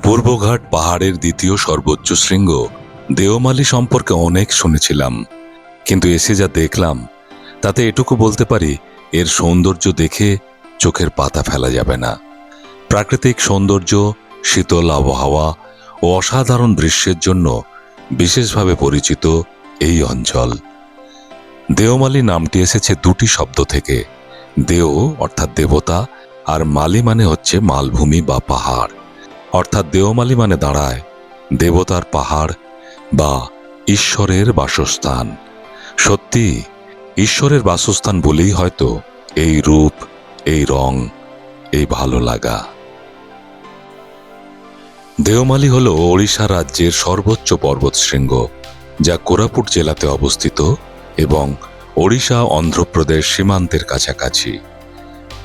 পূর্বঘাট পাহাড়ের দ্বিতীয় সর্বোচ্চ শৃঙ্গ দেওমালী সম্পর্কে অনেক শুনেছিলাম, কিন্তু এসে যা দেখলাম তাতে এটুকু বলতে পারি, এর সৌন্দর্য দেখে চোখের পাতা ফেলা যাবে না। প্রাকৃতিক সৌন্দর্য, শীতল আবহাওয়া ও অসাধারণ দৃশ্যের জন্য বিশেষভাবে পরিচিত এই অঞ্চল। দেওমালী নামটি এসেছে দুটি শব্দ থেকে, দেও অর্থাৎ দেবতা আর মালি মানে হচ্ছে মালভূমি বা পাহাড়, অর্থাৎ দেওমালী মানে দাঁড়ায় দেবতার পাহাড় বা ঈশ্বরের বাসস্থান। সত্যি ঈশ্বরের বাসস্থান বলেই হয়তো এই রূপ, এই রং, এই ভালো লাগা। দেওমালী হল ওড়িশা রাজ্যের সর্বোচ্চ পর্বতশৃঙ্গ, যা কোরাপুট জেলাতে অবস্থিত এবং ওড়িশা অন্ধ্রপ্রদেশ সীমান্তের কাছাকাছি।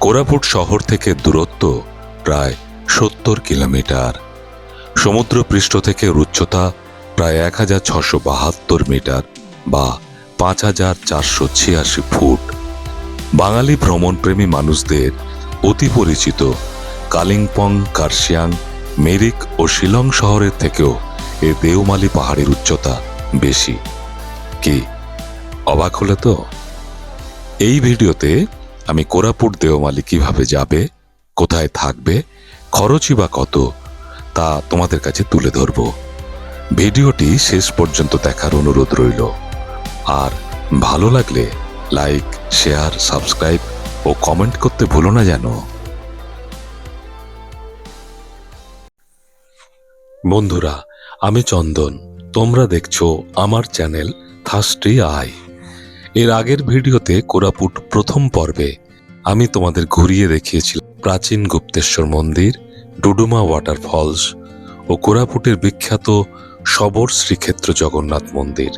কোরাপুট শহর থেকে দূরত্ব প্রায় 70 কিলোমিটার। সমুদ্রপৃষ্ঠ থেকে উচ্চতা প্রায় 1672 মিটার বা 5486 ফুট। বাঙালি ভ্রমণপ্রেমী মানুষদের অতি পরিচিত কালিম্পং, কার্শিয়াং, মেরিক ও শিলং শহরের থেকেও এ দেওমালী পাহাড়ের উচ্চতা বেশি। কি অবাক হলে তো? এই ভিডিওতে আমি কোরাপুট দেওমালী কিভাবে যাবে, কোথায় থাকবে, খরচই বা কত, তা তোমাদের কাছে তুলে ধরব। ভিডিওটি শেষ পর্যন্ত দেখার অনুরোধ রইল। আর ভালো লাগলে লাইক, শেয়ার, সাবস্ক্রাইব ও কমেন্ট করতে ভুলো না যেন। বন্ধুরা, আমি চন্দন, তোমরা দেখছো আমার চ্যানেল থার্স্টি আই। এর আগের ভিডিওতে কোরাপুট প্রথম পর্বে আমি তোমাদের ঘুরিয়ে দেখিয়েছিলাম প্রাচীন গুপ্তেশ্বর মন্দির, ডুডুমা ওয়াটারফলস ও কোরাপুটের বিখ্যাত শবর শ্রীক্ষেত্র জগন্নাথ মন্দির।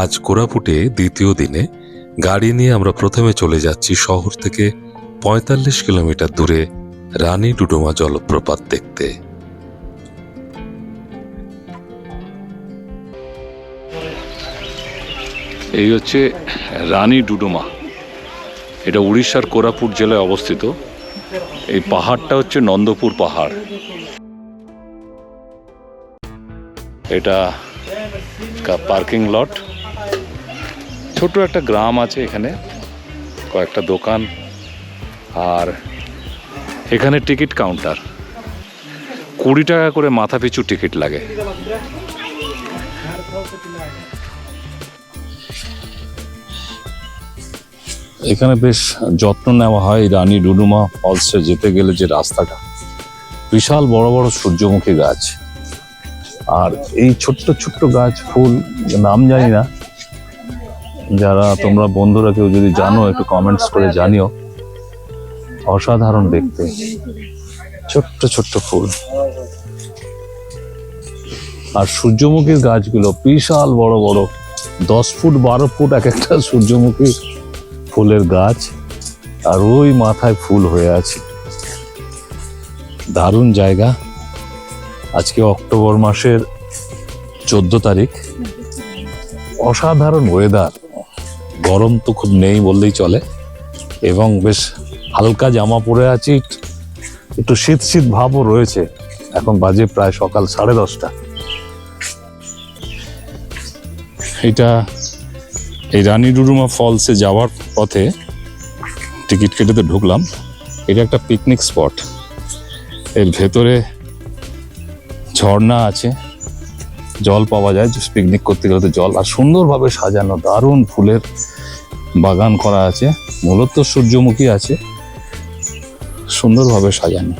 আজ কোরাপুটে দ্বিতীয় দিনে গাড়ি নিয়ে আমরা প্রথমে চলে যাচ্ছি শহর থেকে 45 কিলোমিটার দূরে রানী ডুডুমা জলপ্রপাত দেখতে। এই হচ্ছে রানী ডুডুমা। এটা উড়িষ্যার কোরাপুট জেলায় অবস্থিত। এই পাহাড়টা হচ্ছে নন্দপুর পাহাড়। এটা পার্কিং লট। ছোট একটা গ্রাম আছে এখানে, কয়েকটা দোকান, আর এখানে টিকিট কাউন্টার। 20 টাকা করে মাথা পিছু টিকিট লাগে। এখানে বেশ যত্ন নেওয়া হয় রানী ডুডুমা ফলসে যেতে গেলে। যে রাস্তাটা, বিশাল বড় বড় সূর্যমুখী গাছ, আর এই ছোট্ট ছোট্ট গাছ, ফুল, নাম জানি না, যারা তোমরা বন্ধুরা কেউ যদি জানো একটু কমেন্টস করে জানিও। অসাধারণ দেখতে, ছোট্ট ছোট্ট ফুল। আর সূর্যমুখীর গাছগুলো বিশাল বড় বড়, 10 ফুট 12 ফুট এক একটা সূর্যমুখী ফুলের গাছ, আর ওই মাথায় ফুল হয়ে আছে। দারুণ জায়গা। আজকে অক্টোবর মাসের 14 তারিখ। অসাধারণ ওয়েদার। গরম তো খুব নেই বললেই চলে, এবং বেশ হালকা জামা পরে আছি, একটু শীত শীত ভাবও রয়েছে। এখন বাজে প্রায় সকাল 10:30। এটা এই রানী ডুডুমা ফলসে যাওয়ার পথে টিকিট কেটেতে ঢুকলাম। এটা একটা পিকনিক স্পট। এর ভেতরে ঝর্ণা আছে, জল পাওয়া যায় পিকনিক করতে গেলে। জল আর সুন্দরভাবে সাজানো, দারুণ ফুলের বাগান করা আছে। মূলত সূর্যমুখী আছে, সুন্দরভাবে সাজানো।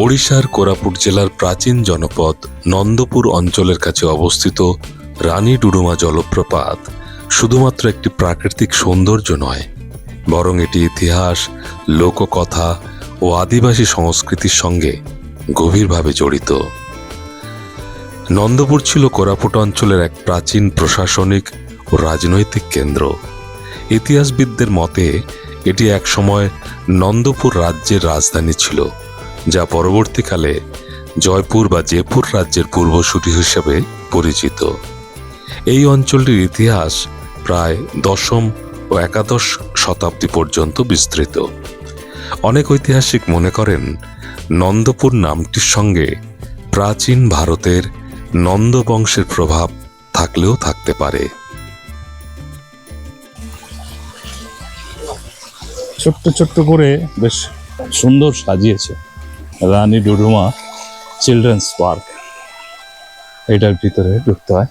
ওড়িশার কোরাপুট জেলার প্রাচীন জনপদ নন্দপুর অঞ্চলের কাছে অবস্থিত রানী ডুডুমা জলপ্রপাত শুধুমাত্র একটি প্রাকৃতিক সৌন্দর্য নয়, বরং এটি ইতিহাস, লোককথা ও আদিবাসী সংস্কৃতির সঙ্গে গভীরভাবে জড়িত। নন্দপুর ছিল কোরাপুট অঞ্চলের এক প্রাচীন প্রশাসনিক ও রাজনৈতিক কেন্দ্র। ইতিহাসবিদদের মতে এটি একসময় নন্দপুর রাজ্যের রাজধানী ছিল, যা পরবর্তীকালে জয়পুর বা জয়পুর রাজ্যের পূর্বসূরি হিসেবে পরিচিত। এই অঞ্চলটির ইতিহাস প্রায় 10ম ও 11শ শতাব্দী পর্যন্ত বিস্তৃত। অনেক ঐতিহাসিক মনে করেন নন্দপুর নামটির সঙ্গে প্রাচীন ভারতের নন্দ বংশের প্রভাব থাকলেও থাকতে পারে। ছোট্ট ছোট্ট করে বেশ সুন্দর সাজিয়েছে রানী ডুডুমা চিলড্রেন্স পার্ক। এটার ভিতরে ঢুকতে হয়।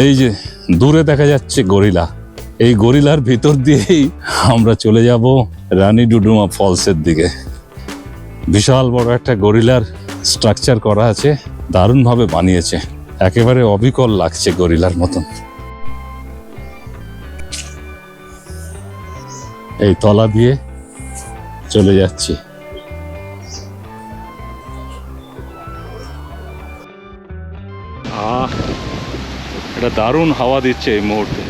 এই যে দূরে দেখা যাচ্ছে গরিলা, এই গরিলার ভিতর দিয়েই আমরা চলে যাব রানী ডুডুমা ফলসের দিকে। বিশাল বড় একটা গরিলার স্ট্রাকচার করা আছে, দারুণভাবে বানিয়েছে, একেবারে অবিকল লাগছে গরিলার মতন। এই তলা দিয়ে চলে যাচ্ছি। এটা দারুণ হাওয়া দিচ্ছে এই মুহূর্তে।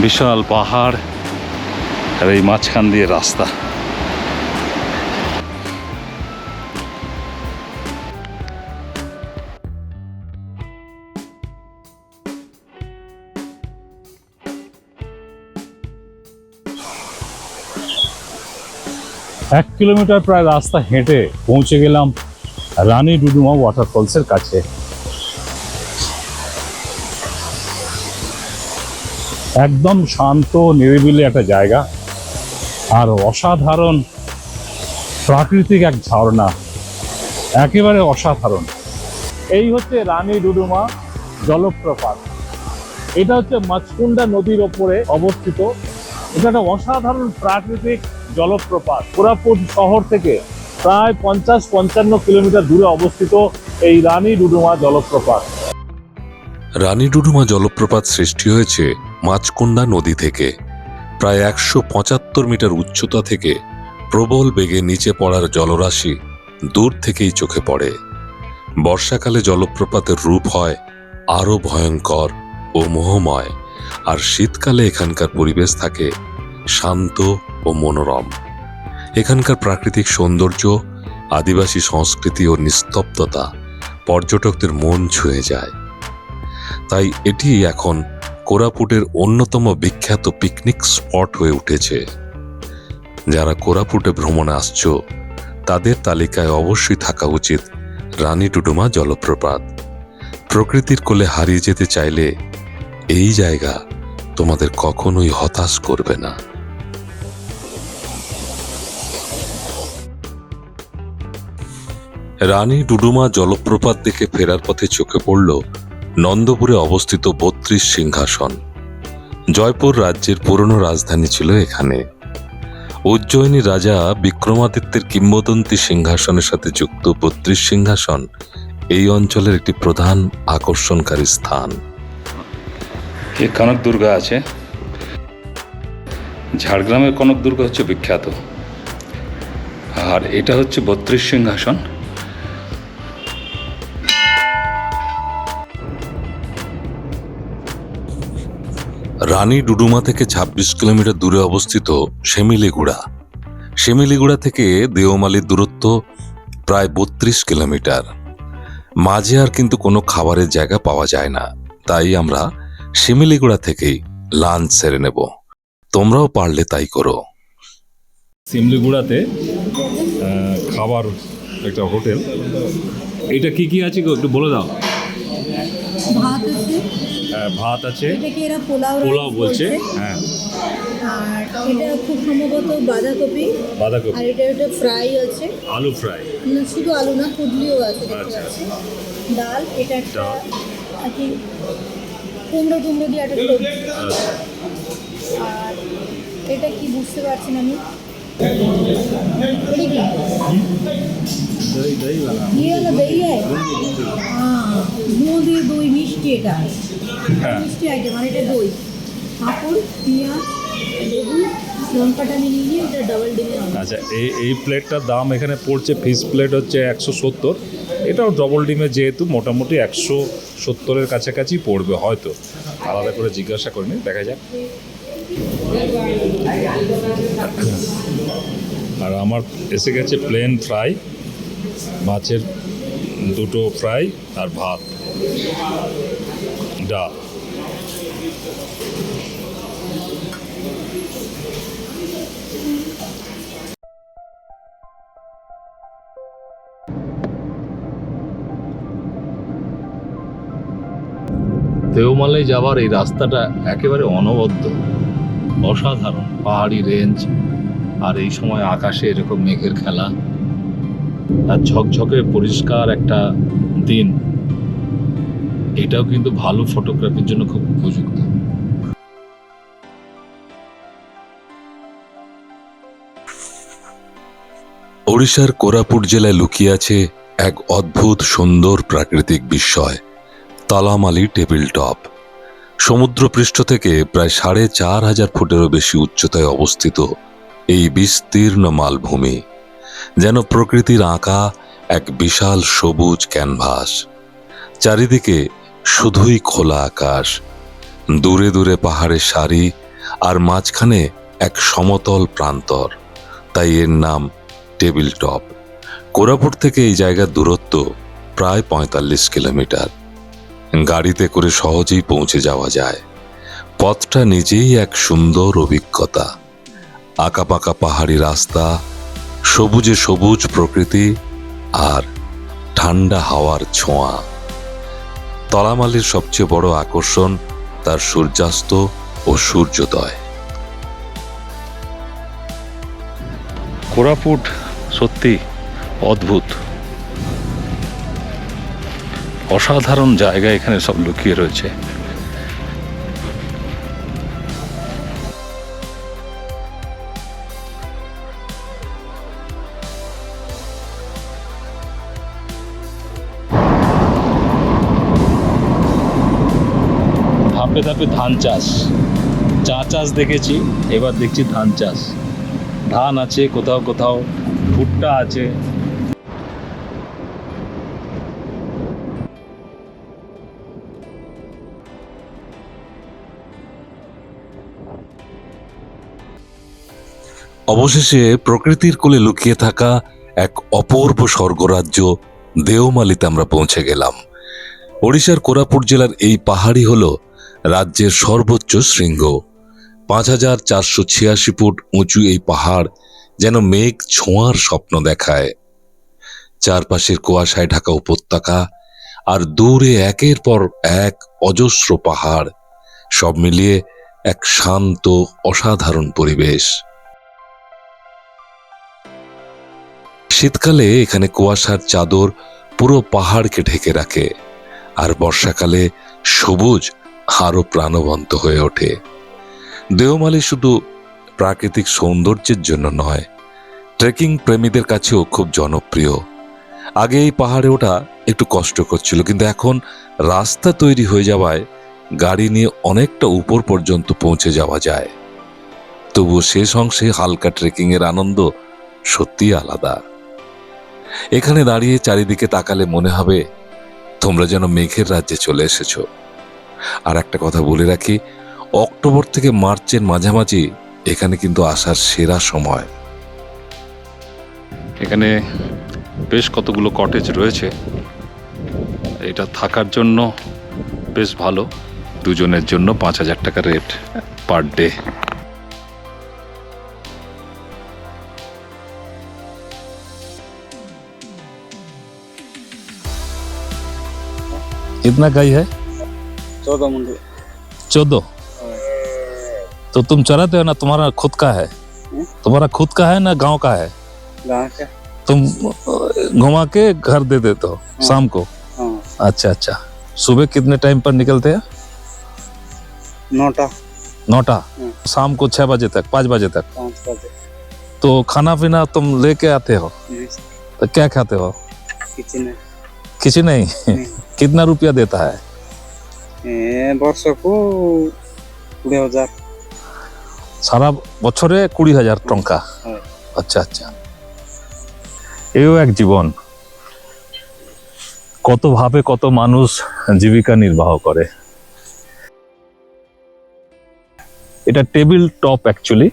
বিশাল পাহাড় আর এই মাঝখান দিয়ে রাস্তা। এক কিলোমিটার প্রায় রাস্তা হেঁটে পৌঁছে গেলাম রানী ডুডুমা ওয়াটারফলসের কাছে। একদম শান্ত নিরিবিলি একটা জায়গা, আর অসাধারণ প্রাকৃতিক এক ঝর্ণা, একেবারে অসাধারণ। এই হচ্ছে রানী ডুডুমা জলপ্রপাত। এটা হচ্ছে মাছকুন্ডা নদীর ওপরে অবস্থিত। এটা একটা অসাধারণ প্রাকৃতিক জলপ্রপাত। কোরাপুট শহর থেকে প্রায় 50-55 কিলোমিটার দূরে অবস্থিত এই রানী ডুডুমা জলপ্রপাত। রানী ডুডুমা জলপ্রপাত সৃষ্টি হয়েছে মাছকুন্ডা নদী থেকে। প্রায় 175 মিটার উচ্চতা থেকে প্রবল বেগে নিচে পড়ার জলরাশি দূর থেকেই চোখে পড়ে। বর্ষাকালে জলপ্রপাতের রূপ হয় আরো ভয়ঙ্কর ও মোহময়, আর শীতকালে এখানকার পরিবেশ থাকে শান্ত ও মনোরম। এখানকার প্রাকৃতিক সৌন্দর্য, আদিবাসী সংস্কৃতি ও নিস্তব্ধতা পর্যটকদের মন ছুঁয়ে যায়। তাই এটি এখন কোরাপুটের অন্যতম বিখ্যাত পিকনিক স্পট হয়ে উঠেছে। যারা কোরাপুটে ভ্রমণে আসছো তাদের তালিকায় অবশ্যই থাকা উচিত রানী ডুডুমা জলপ্রপাত। প্রকৃতির কোলে হারিয়ে যেতে চাইলে এই জায়গা তোমাদের কখনোই হতাশ করবে না। রানী ডুডুমা জলপ্রপাত দেখে ফেরার পথে চোখে পড়ল নন্দপুরে অবস্থিত 32 সিংহাসন। জয়পুর রাজ্যের পুরনো রাজধানী ছিল এখানে। উজ্জয়িনী রাজা বিক্রমাদিত্যের কিংবদন্তি সিংহাসনের সাথে যুক্ত 32 সিংহাসন এই অঞ্চলের একটি প্রধান আকর্ষণকারী স্থান। কনক দুর্গা আছে, ঝাড়গ্রামের কনক দুর্গা হচ্ছে বিখ্যাত, আর এটা হচ্ছে 32 সিংহাসন। রানী ডুডুমা থেকে 26 কিলোমিটার দূরে অবস্থিত শিমিলিগুড়া। শিমিলিগুড়া থেকে দেওমালির দূরত্ব প্রায় 32 কিলোমিটার। মাঝে আর কিন্তু কোনো খাবারের জায়গা পাওয়া যায় না, তাই আমরা শিমিলিগুড়া থেকেই লাঞ্চ সেরে নেব। তোমরাও পারলে তাই করো। শিমলিগুড়াতে খাবার একটা হোটেল। এটা কি কি আছে একটু বলে দাও। ভাত আছে, ভাত আছে, এটাকে এরা পোলাও পোলাও রাইস বলছে, বলছে। হ্যাঁ, আর এটা খুব সম্ভবত বাঁধাকপি, বাঁধাকপি, আর এটা ফ্রাই আছে, আলু ফ্রাই, শুধু আলু না কুদলিও আছে, দেখতে আচ্ছা। পাচ্ছি। ডাল, এটা একটা ডাল। আর কি কুমড়ো টুমড়ো দিয়ে একটা সবজি। আচ্ছা। আর এটা কি বুঝতে পারছি না আমি। এটা কি ये वाला दही है, हाँ बूंदी दही मिष्टी, এটা মিষ্টি আইটেম। আর এটা দই, পাঁপড়, পেঁয়াজ, লেবু, লঙ্কাটা আমি নিয়ে নিই। এটা ডাবল ডিমের। আচ্ছা, এই প্লেটটার দাম এখানে পড়ছে, ফিশ প্লেট হচ্ছে 170। এটাও ডবল ডিমে যেহেতু মোটামুটি 170-এর কাছাকাছি পড়বে হয়তো, আলাদা করে জিজ্ঞাসা করিনি, দেখা যাক। আর আমার এসে গেছে প্লেন ফ্রাই, মাছের দুটো ফ্রাই আর ভাত, ডাল। দেওমালে যাওয়ার এই রাস্তাটা একেবারে অনবদ্য, অসাধারণ। পাহাড়ি রেঞ্জ, আর এই সময় আকাশে এরকম মেঘের খেলা, আর ঝকঝকে পরিষ্কার একটা দিন। এটাও কিন্তু ভালো ফটোগ্রাফির জন্য খুব উপযুক্ত। ওড়িশার কোরাপুট জেলায় লুকিয়ে আছে এক অদ্ভুত সুন্দর প্রাকৃতিক বিস্ময়, তালামালি টেবিল টপ। সমুদ্রপৃষ্ঠ থেকে প্রায় ৪,৫০০ ফুটেরও বেশি উচ্চতায় অবস্থিত এই বিস্তীর্ণ মালভূমি যেন প্রকৃতির আঁকা এক বিশাল সবুজ ক্যানভাস। চারিদিকে শুধুই খোলা আকাশ, দূরে দূরে পাহাড়ের সারি, আর মাঝখানে এক সমতল প্রান্তর। তাই এর নাম টেবিল টপ। কোরাপুট থেকে এই জায়গার দূরত্ব প্রায় ৪৫ কিলোমিটার। গাড়িতে করে সহজেই পৌঁছে যাওয়া যায়। পথটা নিজেই এক সুন্দর অভিজ্ঞতা। আঁকাপাকা পাহাড়ি রাস্তা, সবুজে সবুজ প্রকৃতি, আর ঠান্ডা হাওয়ার ছোঁয়া। তলামালির সবচেয়ে বড় আকর্ষণ তার সূর্যাস্ত ও সূর্যোদয়। কোরাপুট সত্যি অদ্ভুত, অসাধারণ জায়গা এখানে সব লুকিয়ে রয়েছে। ধাপে ধাপে ধান চাষ, চা চাষ দেখেছি, এবার দেখছি ধান চাষ। ধান আছে, কোথাও কোথাও ভুট্টা আছে। অবশেষে প্রকৃতির কোলে লুকিয়ে থাকা এক অপূর্ব স্বর্গরাজ্য দেওমালিতে আমরা পৌঁছে গেলাম। ওড়িশার কোরাপুট জেলার এই পাহাড়ি হল রাজ্যের সর্বোচ্চ শৃঙ্গ। ৫,৪৮৬ ফুট উঁচু এই পাহাড় যেন মেঘ ছোঁয়ার স্বপ্ন দেখায়। চারপাশের কুয়াশায় ঢাকা উপত্যকা, আর দূরে একের পর এক অজস্র পাহাড়, সব মিলিয়ে এক শান্ত অসাধারণ পরিবেশ। শীতকালে এখানে কুয়াশার চাদর পুরো পাহাড়কে ঢেকে রাখে, আর বর্ষাকালে সবুজ আরো প্রাণবন্ত হয়ে ওঠে। দেওমালি শুধু প্রাকৃতিক সৌন্দর্যের জন্য নয়, ট্রেকিং প্রেমীদের কাছেও খুব জনপ্রিয়। আগে এই পাহাড়ে ওঠা একটু কষ্টকর ছিল, কিন্তু এখন রাস্তা তৈরি হয়ে যাওয়ায় গাড়ি নিয়ে অনেকটা উপর পর্যন্ত পৌঁছে যাওয়া যায়। তবুও শেষ অংশে হালকা ট্রেকিং এর আনন্দ সত্যি আলাদা। এখানে দাঁড়িয়ে চারিদিকে তাকালে মনে হবে তোমরা যেন মেঘের রাজ্যে চলে এসেছো। আর একটা কথা বলে রাখি, অক্টোবর থেকে মার্চের মাঝামাঝি এখানে কিন্তু আসার সেরা সময়। এখানে বেশ কতগুলো কটেজ রয়েছে, এটা থাকার জন্য বেশ ভালো। দুজনের জন্য ৫,০০০ টাকা রেট পার ডে। कितना गाय है? 14 मुंडे। 14। तो तुम चराते हो ना, तुम्हारा खुद का है? तुम्हारा खुद का है ना गांव का है? गाँव का। तुम घुमा के घर दे देते हो शाम को? हाँ। अच्छा अच्छा। सुबह कितने टाइम पर निकलते हैं? 9टा। 9टा। शाम को 6 बजे तक, 5 बजे तक? 5 बजे। तो खाना पीना तुम लेके आते हो? तो क्या खाते हो? किसी नहीं। कितना रुपया देता है? वर्ष को 20,000। সারা বছরে 20,000 টাকা। আচ্ছা আচ্ছা। এও এক জীবন। কত ভাবে কত মানুষ জীবিকা নির্বাহ করে। এটা টেবিল টপ অ্যাকচুয়ালি,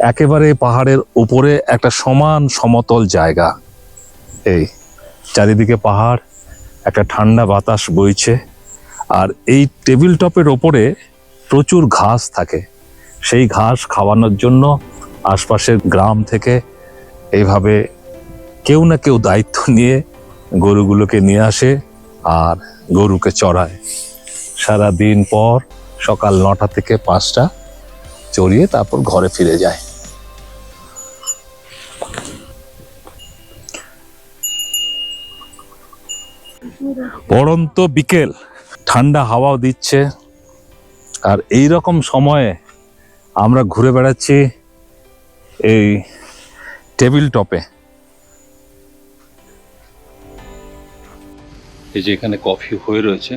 একেবারে পাহাড়ের উপরে একটা সমান সমতল জায়গা। এই চারিদিকে পাহাড়, একটা ঠান্ডা বাতাস বইছে, আর এই টেবিল টপের ওপরে প্রচুর ঘাস থাকে। সেই ঘাস খাওয়ানোর জন্য আশপাশের গ্রাম থেকে এইভাবে কেউ না কেউ দায়িত্ব নিয়ে গরুগুলোকে নিয়ে আসে আর গরুকে চড়ায়। সারা দিন পর সকাল 9টা থেকে 5টা চড়িয়ে তারপর ঘরে ফিরে যায়। পড়ন্ত বিকেল, ঠান্ডা হাওয়াও দিচ্ছে, আর এই রকম সময়ে আমরা ঘুরে বেড়াচ্ছি এই টেবিল টপে। এই যে এখানে কফি হয়ে রয়েছে,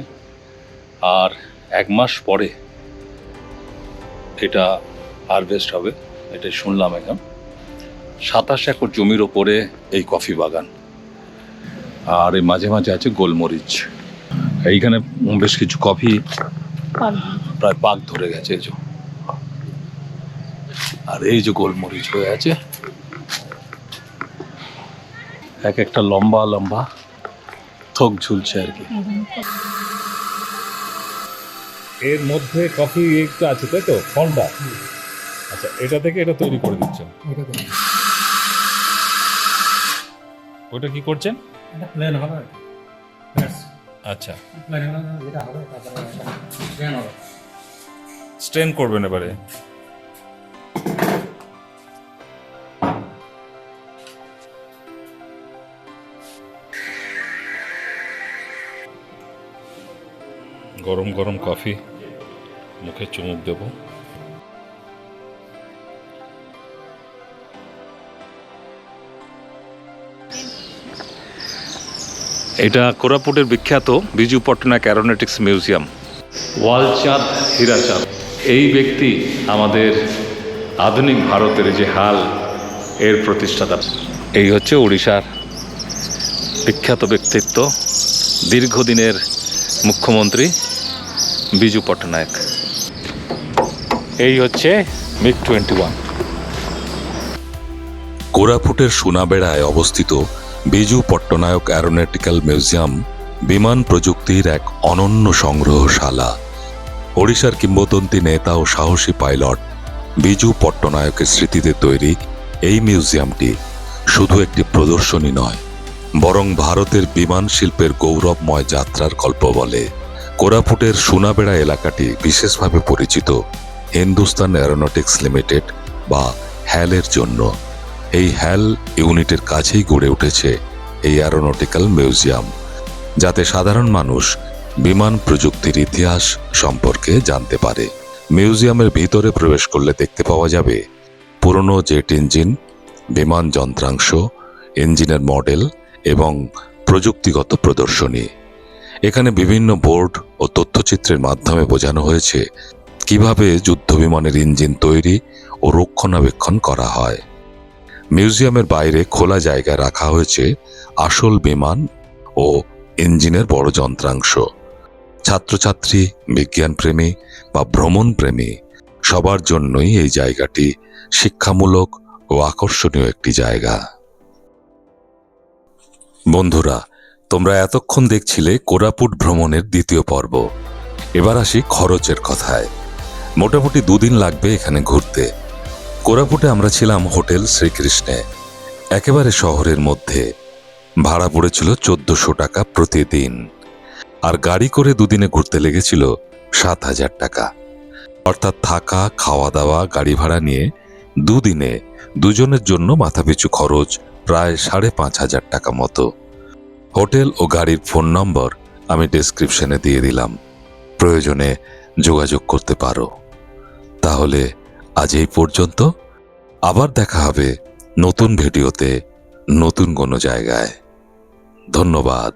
আর 1 মাস পরে এটা হারভেস্ট হবে, এটা শুনলাম। এখন 27 একর জমির ওপরে এই কফি বাগান, আর এই মাঝে মাঝে আছে গোলমরিচ। এইখানে বেশ কিছু কফি প্রায় পাক ধরে গেছে, এই যে, আর এই যে গোলমরিচ হয়ে আছে এক একটা লম্বা লম্বা থোক ঝুলছে আর কি। এর মধ্যে কফি একটা আছে, তাই তো, ফলটা? আচ্ছা, এটা থেকে এটা তৈরি করে দিচ্ছেন। ওটা কি করছেন? এটা প্লেন হবে। আচ্ছা, প্লেন হলে যেটা হবে তারপরে স্ট্রেন হবে। স্ট্রেন করবেন এবারে। গরম গরম কফি মুখে চুমুক দেব। এটা কোরাপুটের বিখ্যাত বিজু পট্টনায়ক অ্যারোনটিক্স মিউজিয়াম। ওয়ালচাঁদ হীরাচাঁদ এই ব্যক্তি আমাদের আধুনিক ভারতের যে হাল এর প্রতিষ্ঠাতা। এই হচ্ছে উড়িষ্যার বিখ্যাত ব্যক্তিত্ব, দীর্ঘদিনের মুখ্যমন্ত্রী বিজু পট্টনায়ক। এই হচ্ছে মিগ 21। কোরাপুটের সোনাবেড়ায় অবস্থিত বিজু পট্টনায়ক অ্যারোনটিক্যাল মিউজিয়াম বিমান প্রযুক্তির এক অনন্য সংগ্রহশালা। ওড়িশার কিংবদন্তি নেতা ও সাহসী পাইলট বিজু পট্টনায়কের স্মৃতিতে তৈরি এই মিউজিয়ামটি শুধু একটি প্রদর্শনী নয়, বরং ভারতের বিমান শিল্পের গৌরবময় যাত্রার গল্প বলে। কোরাপুটের সোনাবেড়া এলাকাটি বিশেষভাবে পরিচিত হিন্দুস্তান অ্যারোনটিক্স লিমিটেড বা হ্যালের জন্য। এই হ্যাল ইউনিটের কাছেই গড়ে উঠেছে এই অ্যারোনটিক্যাল মিউজিয়াম, যাতে সাধারণ মানুষ বিমান প্রযুক্তির ইতিহাস সম্পর্কে জানতে পারে। মিউজিয়ামের ভিতরে প্রবেশ করলে দেখতে পাওয়া যাবে পুরনো জেট ইঞ্জিন, বিমান যন্ত্রাংশ, ইঞ্জিনের মডেল এবং প্রযুক্তিগত প্রদর্শনী। এখানে বিভিন্ন বোর্ড ও তথ্যচিত্রের মাধ্যমে বোঝানো হয়েছে কিভাবে যুদ্ধবিমানের ইঞ্জিন তৈরি ও রক্ষণাবেক্ষণ করা হয়। মিউজিয়ামের বাইরে খোলা জায়গায় রাখা হয়েছে আসল বিমান ও ইঞ্জিনের বড় যন্ত্রাংশ। ছাত্রছাত্রী, বিজ্ঞানপ্রেমী বা ভ্রমণপ্রেমী সবার জন্যই এই জায়গাটি শিক্ষামূলক ও আকর্ষণীয় একটি জায়গা। বন্ধুরা, তোমরা এতক্ষণ দেখছিলে কোরাপুট ভ্রমণের 2য় পর্ব। এবার আসি খরচের কথায়। মোটামুটি 2 দিন লাগবে এখানে ঘুরতে। কোরাপুটে আমরা ছিলাম হোটেল শ্রীকৃষ্ণে, একেবারে শহরের মধ্যে। ভাড়া পড়েছিল 1400 টাকা প্রতিদিন, আর গাড়ি করে 2 দিনে ঘুরতে লেগেছিল 7000 টাকা। অর্থাৎ থাকা, খাওয়া দাওয়া, গাড়ি ভাড়া নিয়ে 2 দিনে দুজনের জন্য মাথাপিছু খরচ প্রায় 5500 টাকা মতো। হোটেল ও গাড়ির ফোন নম্বর আমি ডেসক্রিপশনে দিয়ে দিলাম, প্রয়োজনে যোগাযোগ করতে পারো। তাহলে আজ এই পর্যন্ত, আবার দেখা হবে নতুন ভিডিওতে, নতুন কোনো জায়গায়। ধন্যবাদ।